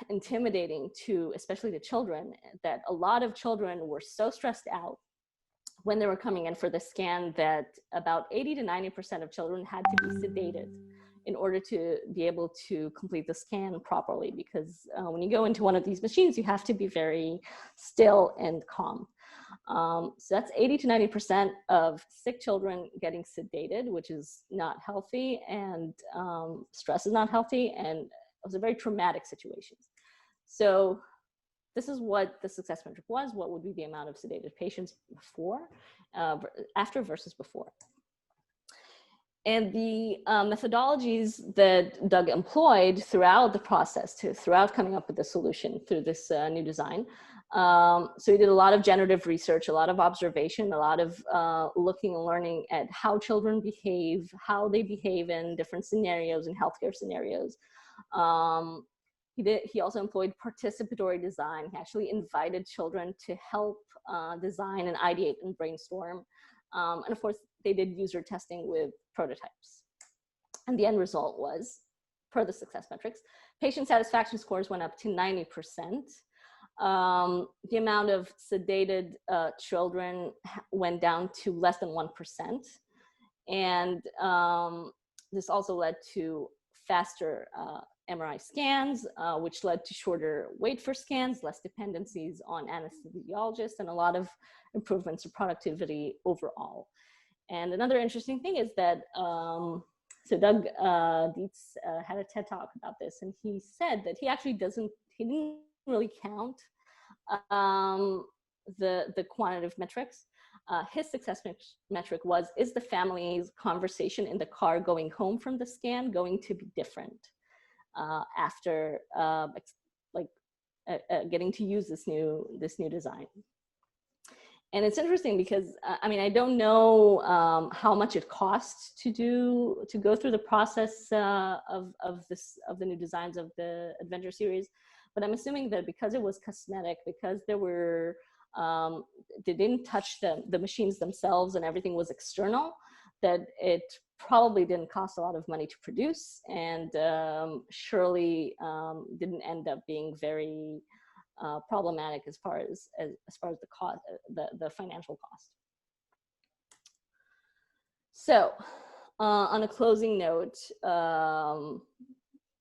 A: intimidating to, especially to children, that a lot of children were so stressed out when they were coming in for the scan that about 80 to 90% of children had to be sedated in order to be able to complete the scan properly, because when you go into one of these machines, you have to be very still and calm. So that's 80 to 90% of sick children getting sedated, which is not healthy, and stress is not healthy, and it was a very traumatic situation. So this is what the success metric was. What would be the amount of sedated patients before, after versus before. And the methodologies that Doug employed throughout the process, throughout coming up with the solution through this new design. So he did a lot of generative research, a lot of observation, a lot of looking and learning at how children behave, how they behave in different scenarios and healthcare scenarios. He also employed participatory design. He actually invited children to help design and ideate and brainstorm. And of course, they did user testing with prototypes. And the end result was, per the success metrics, patient satisfaction scores went up to 90%. The amount of sedated children went down to less than 1%. And this also led to faster MRI scans, which led to shorter wait for scans, less dependencies on anesthesiologists, and a lot of improvements to productivity overall. And another interesting thing is that, so Doug Dietz had a TED Talk about this, and he said that he actually didn't really count the quantitative metrics. His success metric was, is the family's conversation in the car going home from the scan going to be different after getting to use this new design? And it's interesting because I mean, I don't know how much it costs to go through the process of the new designs of the Adventure series, but I'm assuming that because it was cosmetic, because there were they didn't touch the machines themselves and everything was external, that it probably didn't cost a lot of money to produce, and surely didn't end up being very problematic as far as the cost, the financial cost. So on a closing note,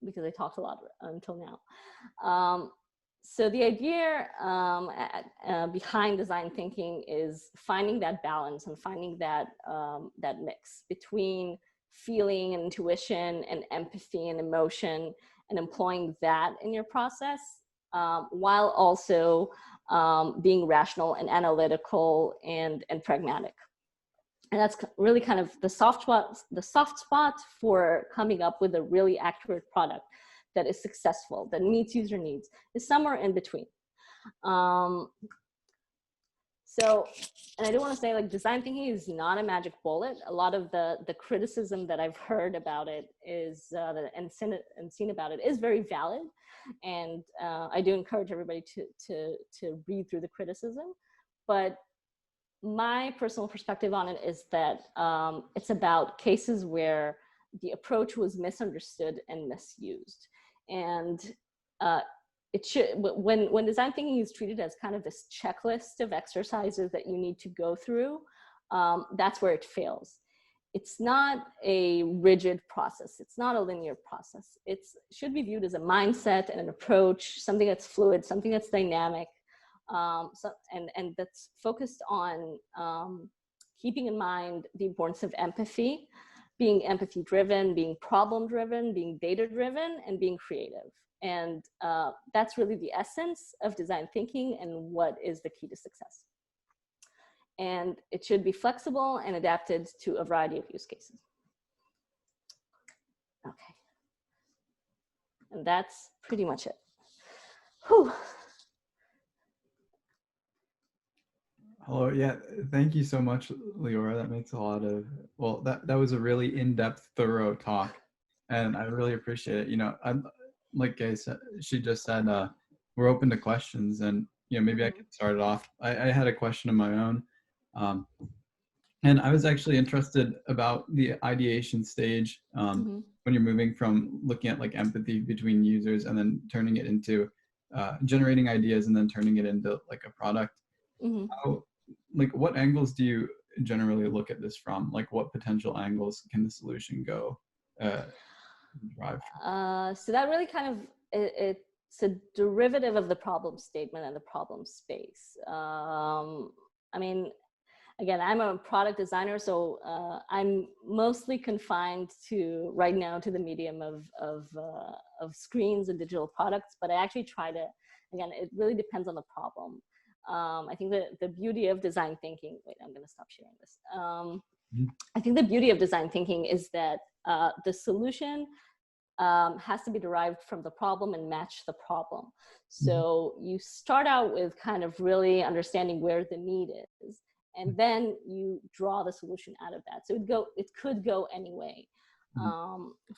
A: because I talked a lot until now, so the idea behind design thinking is finding that balance and finding that that mix between feeling and intuition and empathy and emotion, and employing that in your process, while also being rational and analytical and pragmatic. And that's really kind of the soft spot for coming up with a really accurate product that is successful, that meets user needs, is somewhere in between. So, and I do want to say, like, design thinking is not a magic bullet. A lot of the criticism that I've heard about it is, and seen about it is very valid. And I do encourage everybody to read through the criticism. But my personal perspective on it is that it's about cases where the approach was misunderstood and misused. And it should, when design thinking is treated as kind of this checklist of exercises that you need to go through, that's where it fails. it's not a rigid process. It's not a linear process. It should be viewed as a mindset and an approach, something that's fluid, something that's dynamic, and that's focused on keeping in mind the importance of empathy, being empathy driven, being problem driven, being data driven, and being creative. And that's really the essence of design thinking and what is the key to success. And it should be flexible and adapted to a variety of use cases. Okay. And that's pretty much it. Whew.
H: Hello, yeah, thank you so much, Liora. That makes a lot of, well, that was a really in-depth, thorough talk, and I really appreciate it. You know, I'm, like Gay said, she just said, we're open to questions, and, you know, maybe I could start it off. I had a question of my own. And I was actually interested about the ideation stage when you're moving from looking at like empathy between users and then turning it into generating ideas and then turning it into like a product. How, like, what angles do you generally look at this from? Like, what potential angles can the solution go drive from?
A: So that really kind of, it's a derivative of the problem statement and the problem space. I mean, again, I'm a product designer, so I'm mostly confined to, right now, to the medium of screens and digital products, but I actually try to, again, it really depends on the problem. I think the beauty of design thinking, wait, I'm gonna stop sharing this. I think the beauty of design thinking is that the solution has to be derived from the problem and match the problem. So you start out with kind of really understanding where the need is, and then you draw the solution out of that. So it could go any way.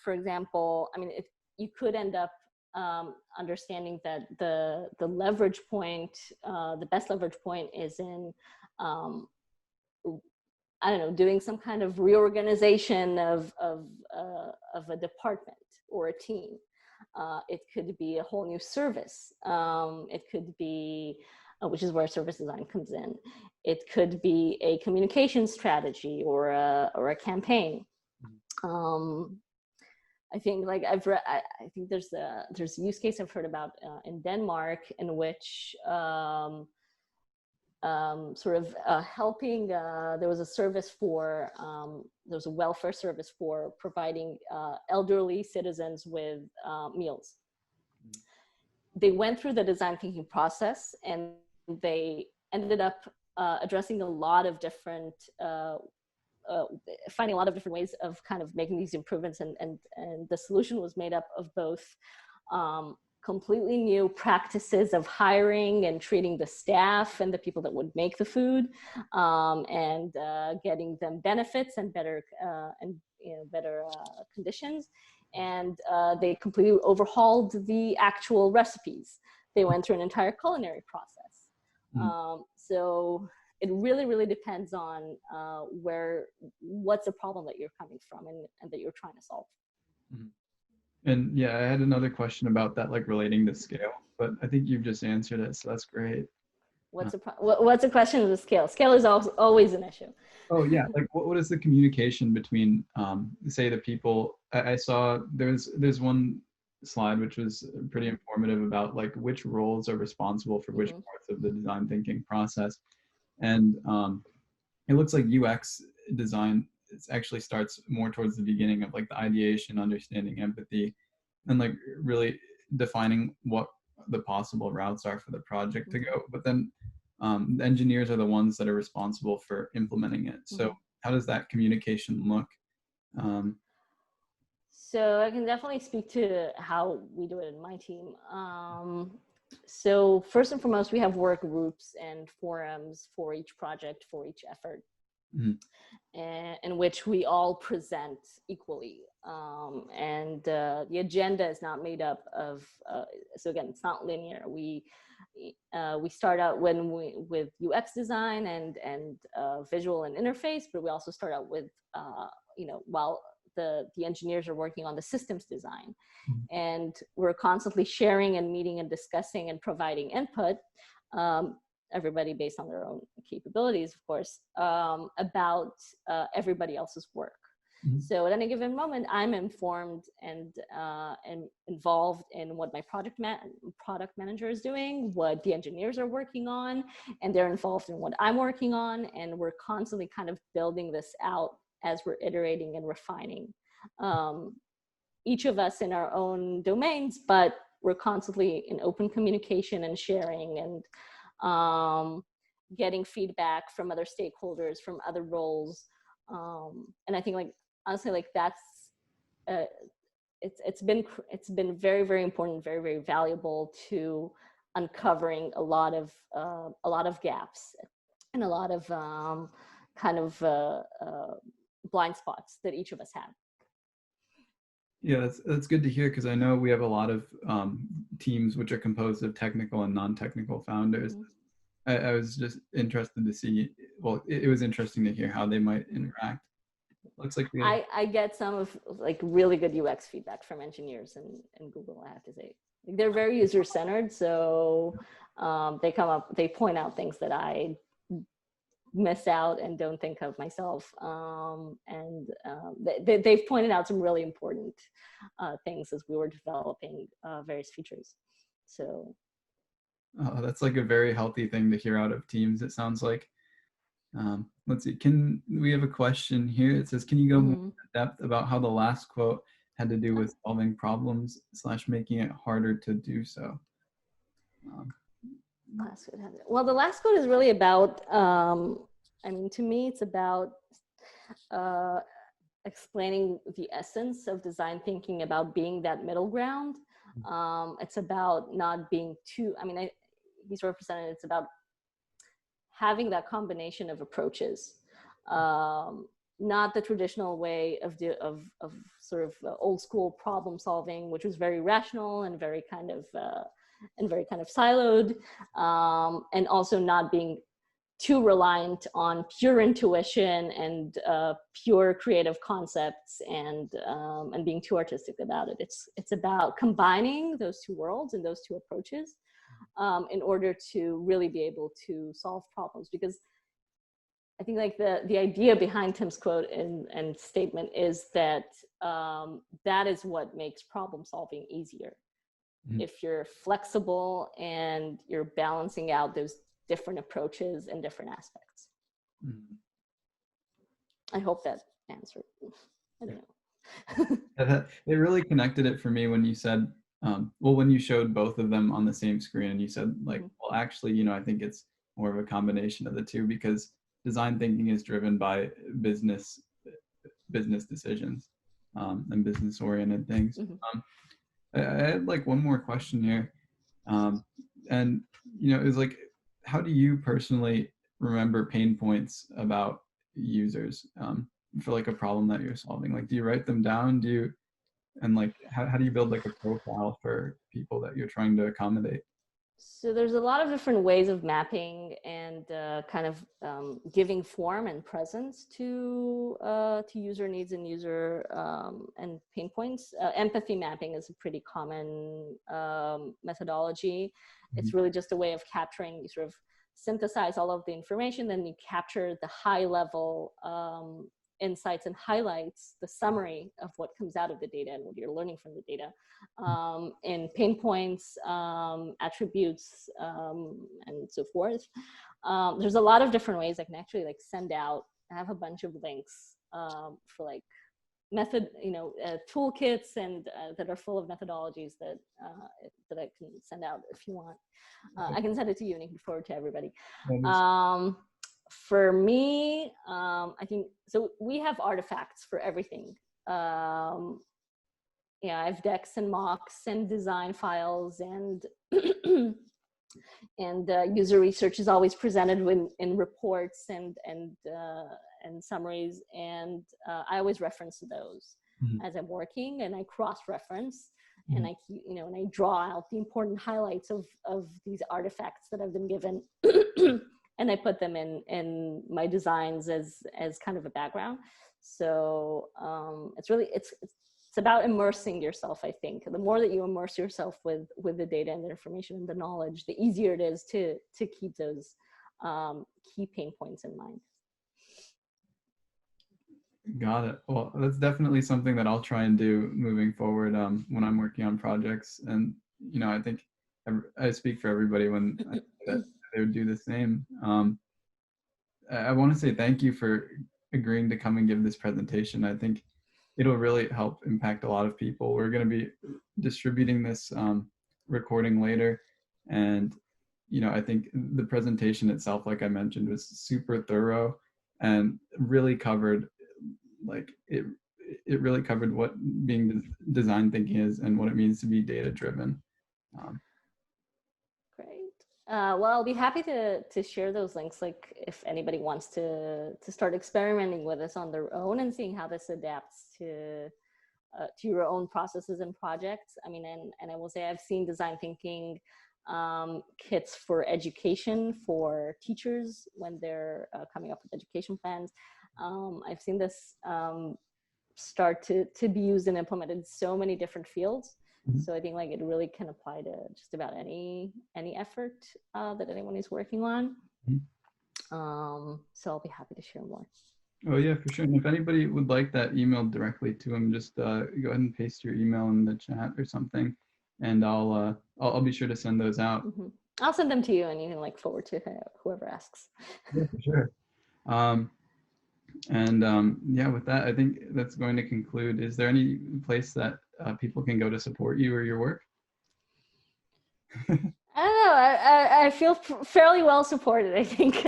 A: For example, I mean, you could end up understanding that the leverage point, the best leverage point is in, I don't know, doing some kind of reorganization of a department or a team. It could be a whole new service. It could be, which is where service design comes in. It could be a communication strategy or a campaign. I think, like, I've read, I think there's a use case I've heard about in Denmark in which sort of helping, there was a service for, there was a welfare service for providing elderly citizens with meals. They went through the design thinking process and they ended up addressing a lot of different, finding a lot of different ways of kind of making these improvements, and the solution was made up of both completely new practices of hiring and treating the staff and the people that would make the food, and getting them benefits and better better conditions. And they completely overhauled the actual recipes. They went through an entire culinary process. So it really, really depends on what's the problem that you're coming from and that you're trying to solve.
H: And yeah, I had another question about that, like relating to scale, but I think you've just answered it, so that's great.
A: What's a question of the scale? Scale is always an issue.
H: Oh yeah, like what is the communication between, say, the people? I saw there's one slide which was pretty informative about like which roles are responsible for which parts of the design thinking process, and it looks like UX design actually starts more towards the beginning of like the ideation, understanding empathy, and like really defining what the possible routes are for the project to go. But then the engineers are the ones that are responsible for implementing it. So how does that communication look?
A: So I can definitely speak to how we do it in my team. So first and foremost, we have work groups and forums for each project, for each effort, in which we all present equally. And the agenda is not made up of, so again, it's not linear. We start out with UX design and visual and interface, but we also start out with, while the engineers are working on the systems design. And we're constantly sharing and meeting and discussing and providing input, everybody based on their own capabilities, of course, about everybody else's work. So at any given moment, I'm informed and involved in what my product manager is doing, what the engineers are working on, and they're involved in what I'm working on. And we're constantly kind of building this out as we're iterating and refining. Each of us in our own domains, but we're constantly in open communication and sharing and getting feedback from other stakeholders, from other roles. And I think, like, honestly, like, that's it's been very, very important, very, very valuable to uncovering a lot of gaps and a lot of kind of blind spots that each of us have.
H: Yeah, that's good to hear, because I know we have a lot of teams which are composed of technical and non-technical founders. I was just interested to see, well, it was interesting to hear how they might interact. Looks like
A: I get some of, like, really good UX feedback from engineers in Google, I have to say. Like, they're very user-centered, so they point out things that I miss out and don't think of myself. They've pointed out some really important things as we were developing various features. So
H: that's like a very healthy thing to hear out of teams, it sounds like. Let's see, we have a question here. It says, can you go more in depth about how the last quote had to do with solving problems / making it harder to do so?
A: Well, the last quote is really about, I mean, to me, it's about explaining the essence of design thinking, about being that middle ground. It's about not being too, I mean, he's represented, it's about having that combination of approaches, not the traditional way of sort of old school problem solving, which was very rational and very kind of siloed, and also not being too reliant on pure intuition and pure creative concepts and being too artistic about it. It's about combining those two worlds and those two approaches in order to really be able to solve problems. Because I think, like, the idea behind Tim's quote and statement is that that is what makes problem solving easier. If you're flexible and you're balancing out those different approaches and different aspects. I hope that answered. I don't know.
H: It really connected it for me when you said, well, when you showed both of them on the same screen, and you said, like, well, actually, you know, I think it's more of a combination of the two, because design thinking is driven by business decisions and business oriented things. I had, like, one more question here, and, you know, it was like, how do you personally remember pain points about users for, like, a problem that you're solving? Like, do you write them down? And, like, how do you build, like, a profile for people that you're trying to accommodate?
A: So there's a lot of different ways of mapping and kind of giving form and presence to user needs and user and pain points. Empathy mapping is a pretty common methodology. It's really just a way of capturing, you sort of synthesize all of the information, then you capture the high level insights and highlights the summary of what comes out of the data and what you're learning from the data, and pain points, attributes, and so forth. There's a lot of different ways I can actually, like, send out. I have a bunch of links for, like, method, toolkits and that are full of methodologies that I can send out if you want. I can send it to you and you can forward to everybody. For me, I think, so we have artifacts for everything. I have decks and mocks and design files, and user research is always presented in reports and summaries, and I always reference those as I'm working, and I cross-reference, and I and I draw out the important highlights of these artifacts that I've been given. And I put them in my designs as kind of a background. So it's about immersing yourself, I think. The more that you immerse yourself with the data and the information and the knowledge, the easier it is to keep those key pain points in mind.
H: Got it. Well, that's definitely something that I'll try and do moving forward when I'm working on projects. And, I think I speak for everybody when I say that they would do the same. I want to say thank you for agreeing to come and give this presentation. I think it'll really help impact a lot of people. We're going to be distributing this recording later. And, I think the presentation itself, like I mentioned, was super thorough and really covered, it really covered what being design thinking is and what it means to be data driven.
A: Great. Well, I'll be happy to share those links, like if anybody wants to start experimenting with this on their own and seeing how this adapts to your own processes and projects. I mean, and I will say I've seen design thinking kits for education for teachers when they're coming up with education plans. I've seen this start to be used and implemented in so many different fields. So I think like it really can apply to just about any effort that anyone is working on. So I'll be happy to share more.
H: Oh yeah, for sure. And if anybody would like that emailed directly to them, just go ahead and paste your email in the chat or something, and I'll be sure to send those out.
A: I'll send them to you, and you can like forward to whoever asks.
H: Yeah, for sure. Yeah, with that, I think that's going to conclude. Is there any place that people can go to support you or your work?
A: I don't know. I feel fairly well supported, I think.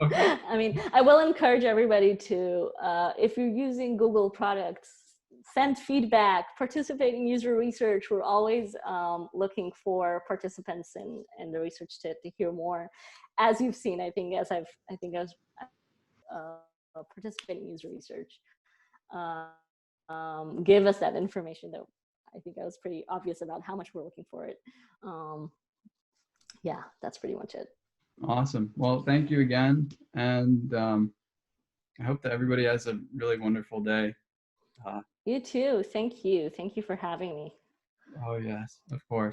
H: Okay.
A: I mean, I will encourage everybody to, if you're using Google products, send feedback, participate in user research. We're always looking for participants in the research to hear more. As you've seen, I think I was participating in user research. Give us that information that I think I was pretty obvious about how much we're looking for it. Yeah, that's pretty much it.
H: Awesome. Well, thank you again. And I hope that everybody has a really wonderful day.
A: You too. Thank you. Thank you for having me.
H: Oh, yes, of course.